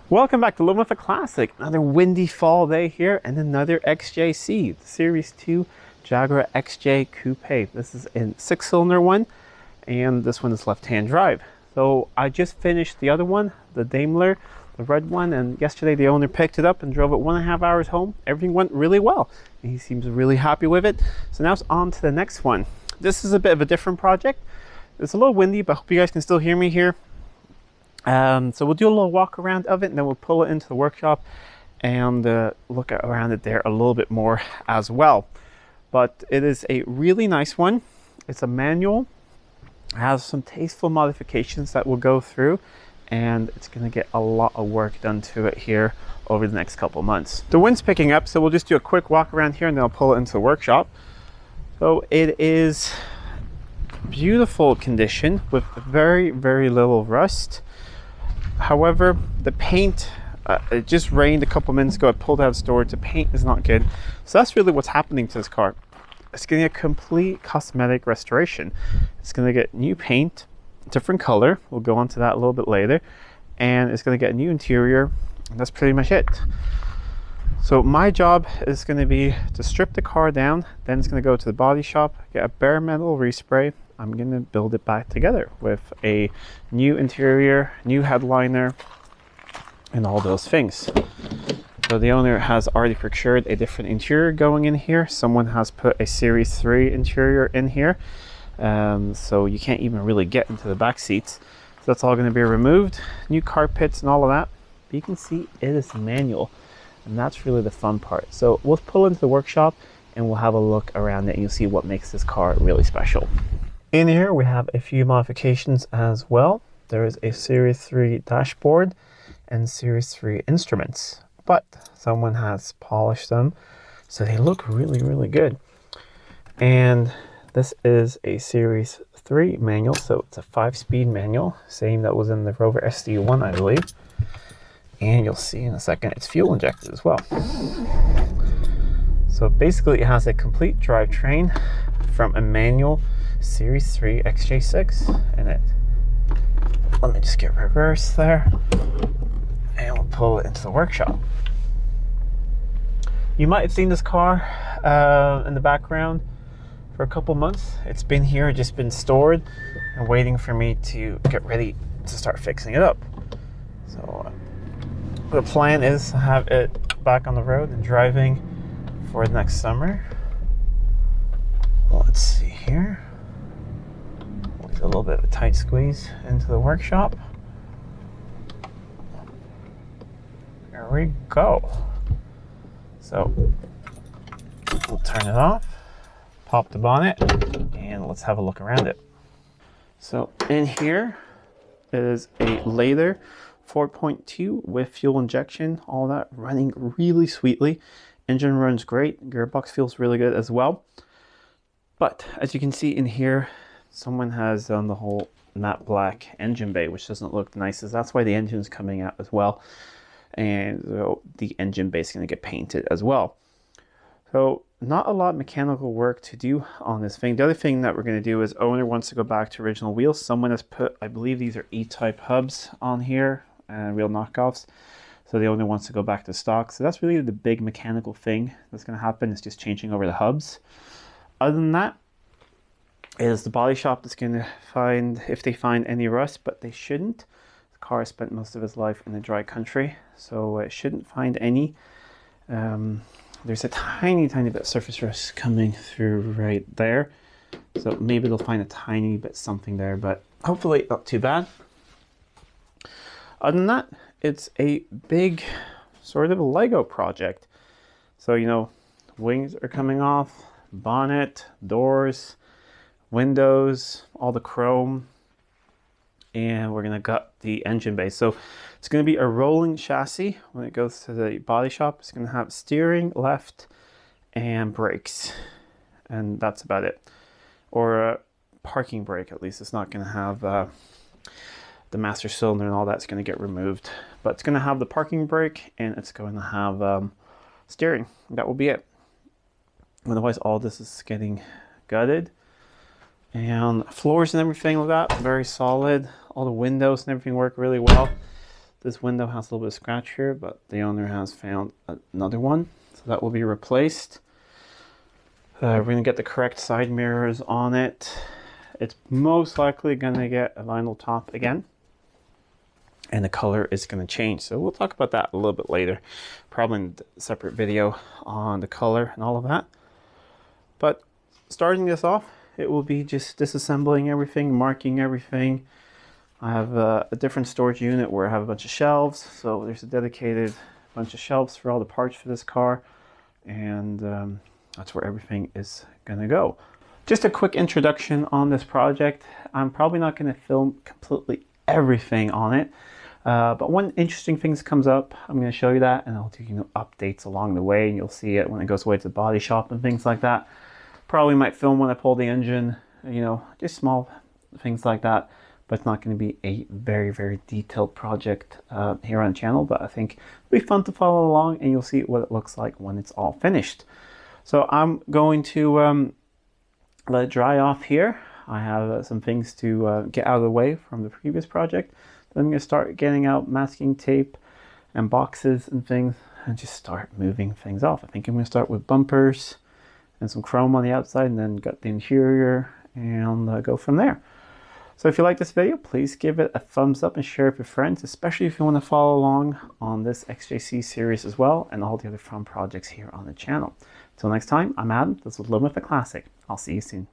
Welcome back to Living with a Classic. Another windy fall day here and another XJC, the Series 2 Jaguar XJ Coupe. This is a 6-cylinder one and this one is left-hand drive. So I just finished the other one, the Daimler, the red one, and yesterday the owner picked it up and drove it 1.5 hours home. Everything went really well and he seems really happy with it. So now it's on to the next one. This is a bit of a different project. It's a little windy, but I hope you guys can still hear me here. So we'll do a little walk around of it and then we'll pull it into the workshop and look around it there a little bit more as well. But it is a really nice one. It's a manual. It has some tasteful modifications that we'll go through, and it's going to get a lot of work done to it here over the next couple months. The wind's picking up, so we'll just do a quick walk around here and then I'll pull it into the workshop. So it is beautiful condition with very, very little rust. However, the paint, it just rained a couple minutes ago. I pulled out of storage. The paint is not good. So that's really what's happening to this car. It's getting a complete cosmetic restoration. It's going to get new paint, different color. We'll go on to that a little bit later. And it's going to get a new interior. And that's pretty much it. So my job is going to be to strip the car down. Then it's going to go to the body shop, get a bare metal respray. I'm going to build it back together with a new interior, new headliner, and all those things. So the owner has already procured a different interior going in here. Someone has put a Series 3 interior in here. So you can't even really get into the back seats. So that's all going to be removed. New carpets and all of that. But you can see it is manual. And that's really the fun part. So we'll pull into the workshop and we'll have a look around it and you'll see what makes this car really special. In here we have a few modifications as well. There is a Series 3 dashboard and Series 3 instruments, but someone has polished them so they look really, really good. And this is a Series 3 manual, so it's a 5-speed manual, same that was in the Rover SD1, I believe. And you'll see in a second it's fuel injected as well. So basically it has a complete drivetrain from a manual Series 3 XJ6 in it. Let me just get reverse there and we'll pull it into the workshop. You might have seen this car in the background for a couple months. It's been here, just been stored and waiting for me to get ready to start fixing it up. So the plan is to have it back on the road and driving for next summer. Let's see here. A little bit of a tight squeeze into the workshop. There we go. So we'll turn it off, pop the bonnet, and let's have a look around it. So in here is a later 4.2 with fuel injection, all that running really sweetly. Engine runs great, gearbox feels really good as well. But as you can see in here, someone has done the whole matte black engine bay, which doesn't look the nicest. That's why the engine's coming out as well. And so the engine bay is going to get painted as well. So not a lot of mechanical work to do on this thing. The other thing that we're going to do is owner wants to go back to original wheels. Someone has put, I believe these are E-type hubs on here, real knockoffs. So the owner wants to go back to stock. So that's really the big mechanical thing that's going to happen, is just changing over the hubs. Other than that, is the body shop that's going to find, if they find any rust, but they shouldn't. The car spent most of its life in the dry country, so it shouldn't find any. There's a tiny bit of surface rust coming through right there, so maybe they'll find a tiny bit something there, but hopefully not too bad. Other than that, it's a big sort of a Lego project. So, you know, wings are coming off, bonnet, doors, windows, all the chrome, and we're going to gut the engine bay. So it's going to be a rolling chassis. When it goes to the body shop, it's going to have steering, left, and brakes, and that's about it. Or a parking brake, at least. It's not going to have the master cylinder and all that's going to get removed, but it's going to have the parking brake and it's going to have steering. That will be it. Otherwise all this is getting gutted, and floors and everything like that very solid. All the windows and everything work really well. This window has a little bit of scratch here, but the owner has found another one, so that will be replaced. We're going to get the correct side mirrors on it. It's most likely going to get a vinyl top again, and the color is going to change. So we'll talk about that a little bit later, probably in a separate video on the color and all of that. But starting this off, it will be just disassembling everything, marking everything. I have a different storage unit where I have a bunch of shelves. So there's a dedicated bunch of shelves for all the parts for this car. And that's where everything is going to go. Just a quick introduction on this project. I'm probably not going to film completely everything on it. But when interesting things comes up, I'm going to show you that, and I'll do updates along the way, and you'll see it when it goes away to the body shop and things like that. Probably might film when I pull the engine, just small things like that. But it's not going to be a very, very detailed project here on the channel. But I think it'll be fun to follow along, and you'll see what it looks like when it's all finished. So I'm going to let it dry off here. I have some things to get out of the way from the previous project. Then I'm going to start getting out masking tape and boxes and things and just start moving things off. I think I'm going to start with bumpers and some chrome on the outside, and then gut the interior and go from there. So if you like this video, please give it a thumbs up and share it with friends, especially if you want to follow along on this XJC series as well and all the other fun projects here on the channel. Until next time, I'm Adam. This was Living with a Classic. I'll see you soon.